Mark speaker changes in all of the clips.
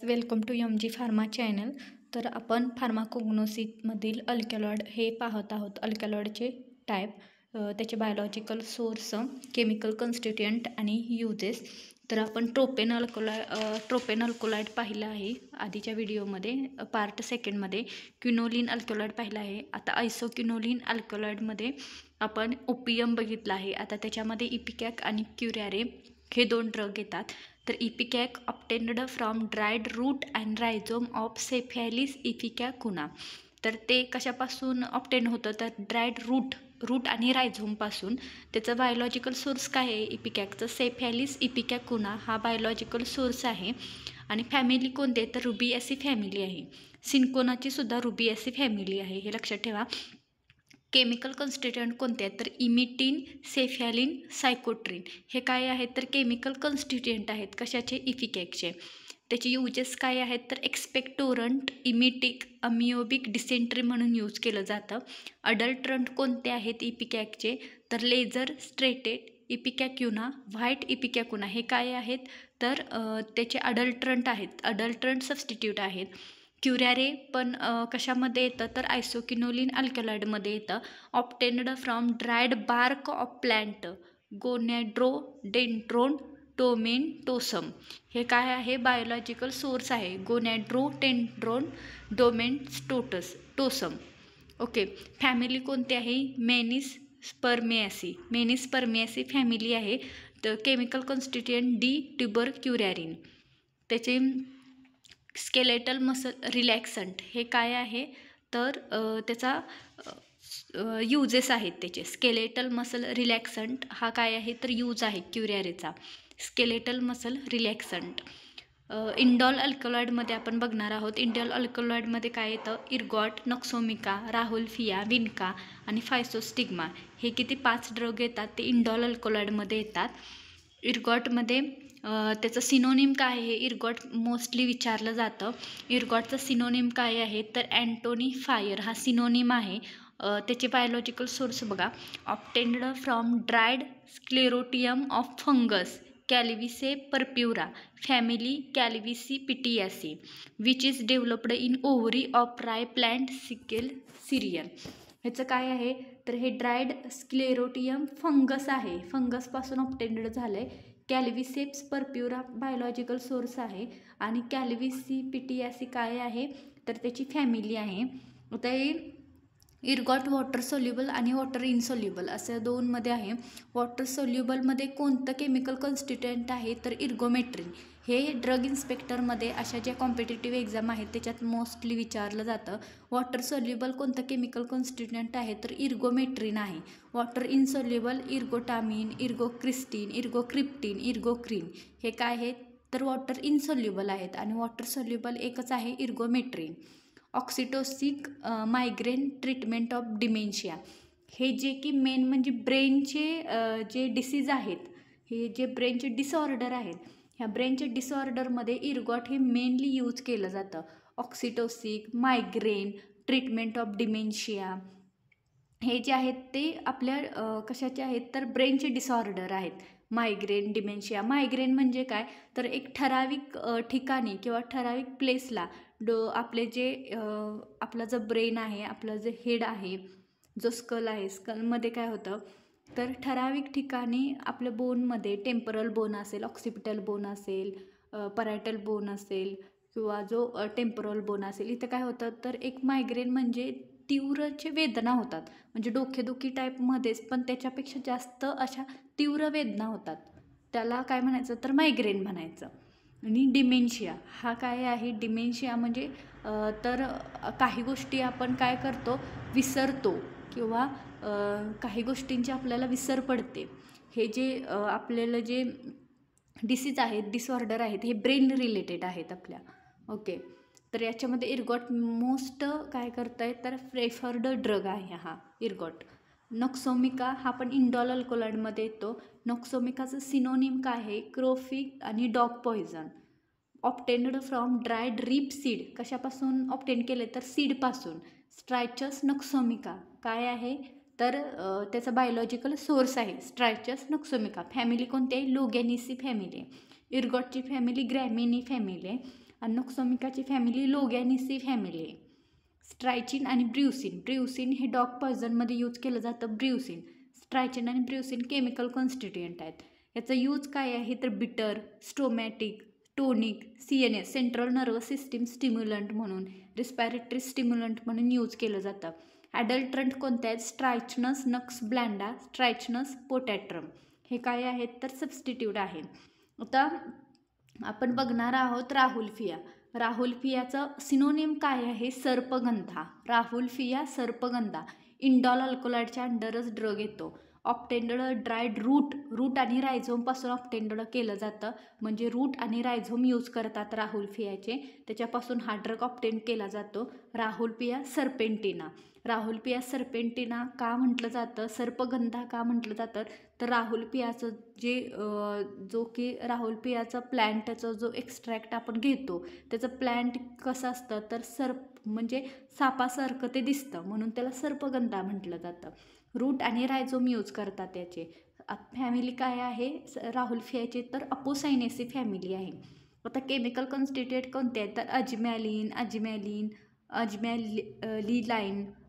Speaker 1: Welcome to MG pharma channel. तर आपण फार्माकोग्नोसिसमधील अल्कलॉइड हे पाहत आहोत. अल्कलॉइडचे टाईप, त्याचे बायोलॉजिकल सोर्स, केमिकल कन्स्टिट्युएंट आणि यूजेस. तर आपण ट्रोपेन अल्कलॉइड पाहिलं आहे आधीच्या व्हिडिओमध्ये, पार्ट सेकंडमध्ये. क्विनोलिन अल्कलॉइड पाहिलं आहे. आता आयसोक्विनोलिन अल्कलॉइडमध्ये आपण ओपियम बघितलं आहे. आता त्याच्यामध्ये इपिकॅक आणि क्युरारे हे दोन ड्रग येतात. तर ipecac obtained from dried root and rhizome of Cephaelis ipecacuanha. तर ते कशापासून ऑब्टेन होतं, तर ड्रायड रूट आणि रायझोमपासून. त्याचं बायोलॉजिकल सोर्स काय आहे इपिकॅकचं? सेफॅलिस इपिकॅकुना हा बायोलॉजिकल सोर्स आहे. आणि फॅमिली कोणती आहे, तर रुबिएसी फॅमिली आहे. सिन्कोनाची सुद्धा रुबिएसी फॅमिली आहे, हे लक्षात ठेवा. केमिकल कन्स्टिट्युएंट कोणते आहेत, तर इमिटिन, सेफॅलिन, सायकोट्रिन हे काय आहेत, तर केमिकल कन्स्टिट्युएंट आहेत. कशाचे? इपिकॅकचे. त्याचे यूजेस काय आहेत, तर एक्सपेक्टोरंट, इमिटिक, अमिओबिक डिसेंट्री म्हणून यूज केलं जातं. अडल्ट्रंट कोणते आहेत इपिकॅकचे, तर लेझर स्ट्रेटेड इपिकॅक्युना, व्हाईट इपिकॅकुना हे काय आहेत, तर त्याचे अडल्ट्रंट आहेत, अडल्ट्रंट सबस्टिट्यूट आहेत. क्युरारे पण कशामध्ये येतं, तर आयसोक्विनोलिन अल्कलॉइडमध्ये येतं. Obtained from dried bark of plant, Chondrodendron tomentosum हे काय आहे, बायोलॉजिकल सोर्स आहे. गोनॅड्रोडेंड्रोन टोमेंटोसम. ओके. फॅमिली कोणती आहे, मेनिस स्पर्मियासी फॅमिली आहे. तर केमिकल कन्स्टिट्युएंट डी ट्युबरक्युरॅरिन. त्याचे स्केलेटल मसल रिलॅक्संट हे काय आहे, तर त्याचा यूजेस आहेत त्याचे. स्केलेटल मसल रिलॅक्संट हा काय आहे, तर यूज आहे क्युरारेचा, स्केलेटल मसल रिलॅक्संट. इंडॉल अल्कलॉइडमध्ये आपण बघणार आहोत. इंडॉल अल्कलॉइडमध्ये काय येतं, इर्गॉट, नक्सोमिका, राहुल्फिया, विनका आणि फायसोस्टिग्मा हे किती 5 ड्रग येतात, ते इंडॉल अल्कलॉइडमध्ये येतात. इर्गॉटमध्ये त्याचं सिनोनिम काय आहे, इर्गॉट मोस्टली विचारलं जातं. इर्गॉटचं सिनोनिम काय आहे, तर अँटोनी फायर हा सिनोनिम आहे. त्याचे बायोलॉजिकल सोर्स बघा. Obtained from dried sclerotium of fungus Claviceps purpurea, family Clavicipitaceae, which is developed in ovary of rye plant Secale cereale. ह्याचं काय आहे, तर हे ड्रायड स्क्लेरोटियम फंगस आहे, फंगसपासून ऑब्टेन्ड झालं आहे. कॅल्विसेप्स परप्युरा बायोलॉजिकल सोर्स आहे. आणि कॅल्विसिपिटियासी काय आहे, तर त्याची फॅमिली आहे. आता हे इर्गॉट वॉटर सोल्युबल आणि वॉटर इनसोल्युबल असं दोनमध्ये आहे. वॉटर सोल्युबलमध्ये कोणतं केमिकल कन्स्टिट्युएंट आहे, तर इर्गोमेट्रिन. हे ड्रग इन्स्पेक्टरमध्ये अशा ज्या कॉम्पिटेटिव्ह एक्झाम आहेत त्याच्यात मोस्टली विचारलं जातं. वॉटर सोल्युबल कोणतं केमिकल कन्स्टिट्युएंट आहे, तर इर्गोमेट्रिन आहे. वॉटर इनसोल्युबल इर्गोटामिन, इर्गोक्रिस्टिन, इर्गोक्रिप्टिन, इर्गोक्रिन हे काय आहेत, तर वॉटर इनसोल्युबल आहेत. आणि वॉटर सोल्युबल एकच आहे, इर्गोमेट्रिन. ऑक्सिटोसिक मायग्रेन ट्रीटमेंट ऑफ डिमेन्शिया हे जे की मेन म्हणजे ब्रेनचे जे डिसीज आहेत, हे जे ब्रेनचे डिसऑर्डर आहेत, ह्या ब्रेनचे डिसऑर्डरमध्ये इर्गॉट हे मेनली यूज केलं जातं. ऑक्सिटोसिक, मायग्रेन, ट्रीटमेंट ऑफ डिमेन्शिया हे जे आहेत ते आपल्या कशाचे आहेत, तर ब्रेनचे डिसऑर्डर आहेत. Migraine, dementia. मायग्रेन म्हणजे काय, तर एक ठराविक ठिकाणी किंवा ठराविक प्लेसला आपले जे आपला जो ब्रेन आहे, आपलं जे हेड आहे, जो स्कल आहे, स्कलमध्ये काय होतं, तर ठराविक ठिकाणी आपल्या बोनमध्ये टेम्परल बोन असेल, ऑक्सिपिटल बोन असेल, परायटल बोन असेल किंवा जो टेम्परल बोन असेल, इथं काय होतं, तर एक मायग्रेन म्हणजे तीव्रचे वेदना होतात, म्हणजे डोकेदुखी टाईपमध्येच पण त्याच्यापेक्षा जास्त अशा तीव्र वेदना होतात, त्याला काय म्हणायचं, तर मायग्रेन म्हणायचं. आणि डिमेन्शिया हा काय आहे, डिमेन्शिया म्हणजे तर काही गोष्टी आपण काय करतो, विसरतो किंवा काही गोष्टींची आपल्याला विसर पडते. हे जे आपल्याला जे डिसीज आहेत, डिसऑर्डर आहेत, हे ब्रेन रिलेटेड आहेत आपल्या. ओके. तर याच्यामध्ये इर्गॉट मोस्ट काय करताय, तर प्रेफर्ड ड्रग आहे हा इर्गॉट. नक्सोमिका हा पण इंडॉल अल्कलॉइडमध्ये येतो. नक्सोमिकाचं सिनोनिम काय आहे, क्रोफिक आणि dog poison. Obtained from dried ripe seed, कशापासून ऑब्टेन केले, तर सीडपासून. स्ट्रायचस नक्सोमिका काय आहे, तर त्याचा बायोलॉजिकल सोर्स आहे स्ट्रायचस नक्सोमिका. फॅमिली कोणती आहे, लोगॅनिसी फॅमिली आहे. इर्गॉटची फॅमिली ग्रॅमिनी फॅमिली आहे. आणि नॉक्सॉमिकाची फॅमिली लोगॅनिसी फॅमिली आहे. स्ट्रायचिन आणि ब्र्युसिन, ब्र्युसिन हे डॉग पॉयझनमध्ये यूज केलं जातं. ब्र्युसिन, स्ट्रायचिन आणि ब्र्युसिन केमिकल कॉन्स्टिट्युएंट आहेत. याचा यूज काय आहे तर bitter, stomachic, tonic, CNS central nervous system stimulant म्हणून, रिस्पॅरेटरी स्टिम्युलंट म्हणून यूज केलं जातं. ॲडल्ट्रंट कोणते आहेत? स्ट्रायचनस नक्स ब्लँडा, स्ट्रायचनस पोटॅट्रम, हे काय आहेत तर सबस्टिट्यूट आहे. आता आपण बघणार आहोत राहुलफिया. राहुलफियाचं सिनोनिम काय आहे? सर्पगंधा. राहुलफिया सर्पगंधा इंडॉल अल्कोलाइडच्या अंडरच ड्रग येतो. ऑप्टेंडेड ड्राईड रूट आणि रायझोमपासून ऑप्टेंडेड केलं जातं, म्हणजे रूट आणि रायझोम यूज करतात राहुलफियाचे, त्याच्यापासून हा ड्रग ऑप्टेंड केला जातो. राहुलफिया सर्पेंटिना. राहुलफिया सर्पेंटिना का म्हटलं जातं, सर्पगंधा का म्हटलं जातं तर राहुलफियाचं जे जो की राहुलफियाचा प्लॅन्टचा जो एक्स्ट्रॅक्ट आपण घेतो त्याचं प्लॅन्ट कसं असतं तर सर्प म्हणजे सापासारखं ते दिसतं, म्हणून त्याला सर्पगंधा म्हटलं जातं. रूट आणि रायझोम यूज करतात त्याचे. फॅमिली काय आहे राहुलफियाची तर अपोसायनेसी फॅमिली आहे. आता केमिकल कॉन्स्टिट्युएंट कोणते आहेत तर अजमॅलिलाइन,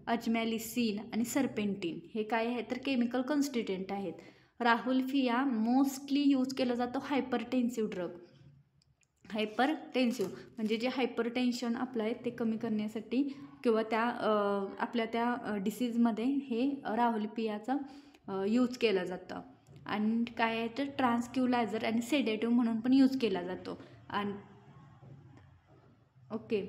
Speaker 1: अजमॅलिसिन आणि सर्पेंटिन, हे काय आहे तर केमिकल कॉन्स्टिट्युएंट आहेत. राहुलफिया मोस्टली यूज केलं जातं हायपरटेन्सिव्ह ड्रग. हायपरटेन्सिव्ह म्हणजे जे हायपरटेन्शन आपलं आहे ते कमी करण्यासाठी किंवा त्या आपल्या त्या डिसीजमध्ये हे राहुलफियाचा यूज केलं जातं. आणि काय आहे तर ट्रान्सक्युलायझर आणि सेडेटिव्ह म्हणून पण यूज केला जातो. आणि ओके,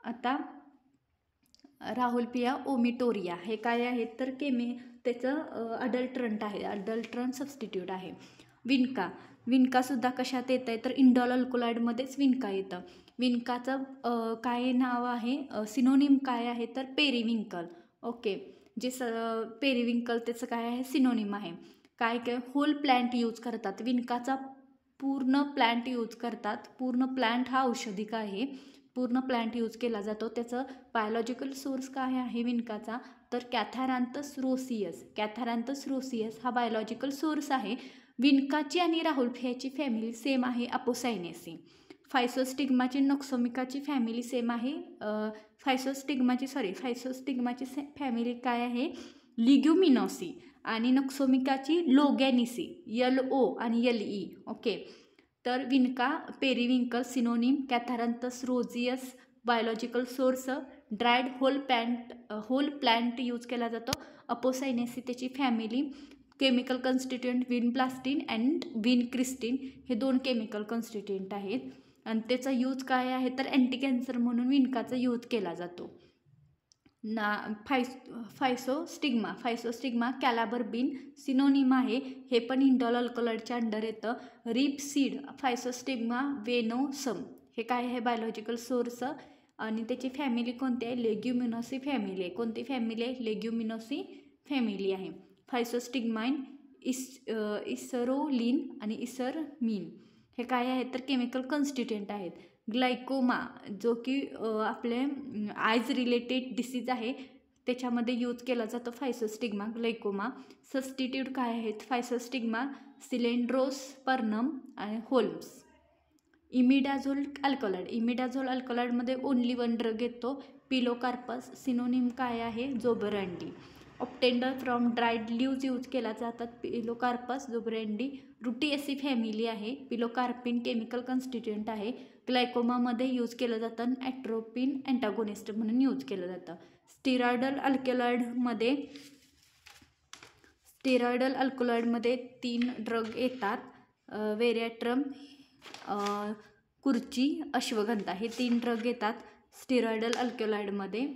Speaker 1: आता राहुलफिया ओमिटोरिया हे काय आहे तर त्याचं अडल्ट्रंट आहे, अडल्ट्रंट सबस्टिट्यूट आहे. विनकासुद्धा कशात येतं आहे तर इंडॉल अल्कोलाइडमध्येच विनका येतं. विनकाचं काय नाव आहे, सिनोनिम काय आहे तर पेरिविंकल. ओके, जे पेरिविंकल त्याचं काय आहे सिनोनिम आहे. काय होल प्लॅन्ट यूज करतात, विनकाचा पूर्ण प्लॅन्ट यूज करतात. पूर्ण प्लॅन्ट हा औषधिक आहे, पूर्ण प्लॅन्ट यूज केला जातो. त्याचं बायोलॉजिकल सोर्स काय आहे विनकाचा तर कॅथॅरॅन्थस रोसियस. कॅथॅरॅन्थस रोसियस हा बायोलॉजिकल सोर्स आहे. विनकाची आणि राहुलफियाची फॅमिली सेम आहे, अपोसायनेसी. फायसोस्टिग्माची नॉक्सॉमिकाची फॅमिली सेम आहे. फायसोस्टिग्माची फॅमिली काय आहे लिग्युमिनोसी आणि नॉक्सॉमिकाची लोगॅनिसी, LO आणि LE. ओके, तर Vinca periwinkle synonym Catharanthus roseus, biological source dried whole plant use केला जातो. अपोसायनेसी त्याची family. Chemical constituent vinblastine and vincristine हे 2 केमिकल कॉन्स्टिट्युएंट आहेत. आणि त्याचा यूज काय आहे तर अँटी कॅन्सर म्हणून विनकाचा यूज केला जातो. फायसोस्टिग्मा कॅलाबरबिन सिनोनिम आहे, हे पण इंडॉल अल्कोलाइडच्या अंडर येतं. रिपसीड फायसोस्टिग्मा वेनोसम हे काय आहे बायोलॉजिकल सोर्स आणि त्याची फॅमिली कोणती आहे लेग्युमिनोसी फॅमिली आहे. कोणती फॅमिली आहे लेग्युमिनोसी फॅमिली आहे. फायसोस्टिग्माइन इसरोलिन आणि इसरमिन हे काय आहेत तर केमिकल कॉन्स्टिट्युएंट आहेत. ग्लायकोमा जो की आपले आयज रिलेटेड डिसीज आहे त्याच्यामध्ये यूज केला जातो फायसोस्टिग्मा ग्लायकोमा. सबस्टिट्यूट काय आहेत फायसोस्टिग्मा सिलेंड्रोस्पर्नम आणि होल्म्स. इमिडाझोल अल्कलॉइडमध्ये ओनली 1 ड्रग येतो पिलोकार्पस. सिनोनिम काय आहे जोबरँडी. ऑप्टेंडर फ्रॉम ड्राईड लीव्ज यूज केला जातात पिलोकार्पस, जोबरँडी. रुटिएसी फॅमिली आहे. पिलोकार्पिन केमिकल कॉन्स्टिट्युएंट आहे. ग्लायकोमामध्ये यूज केलं जातं. ॲट्रोपिन अँटागोनिस्ट म्हणून यूज केलं जातं. स्टिरॉयडल अल्कलॉइडमध्ये 3 ड्रग येतात वेरॅट्रम, कुर्ची, अश्वगंधा हे 3 ड्रग येतात स्टिरॉयडल अल्कलॉइडमध्ये.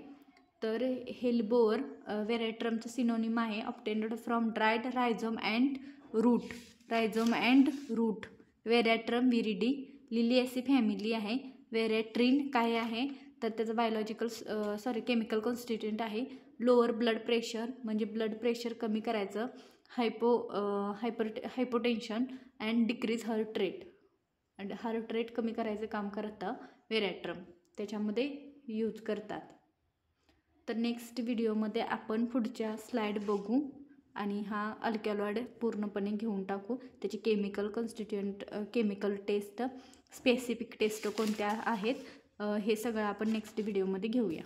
Speaker 1: तर हेल्बोअर वेरॅट्रमचं सिनोनिम आहे obtained from dried rhizome and root. Veratrum viride. Liliaceae family आहे. वेरॅट्रिन काय आहे तर त्याचं केमिकल कॉन्स्टिट्युएंट आहे. लोअर ब्लड प्रेशर म्हणजे ब्लड प्रेशर कमी करायचं. Hypotension and decrease heart rate कमी करायचं काम करतं वेरॅट्रम, त्याच्यामध्ये यूज करतात. तर नेक्स्ट व्हिडिओमध्ये आपण पुढच्या स्लाईड बघू. आणि हा अल्कलॉइड पूर्णपणे घेऊन टाकू. त्याची केमिकल टेस्ट, स्पेसिफिक टेस्ट कोणत्या आहेत हे सगळं आपण नेक्स्ट व्हिडिओमध्ये घेऊया.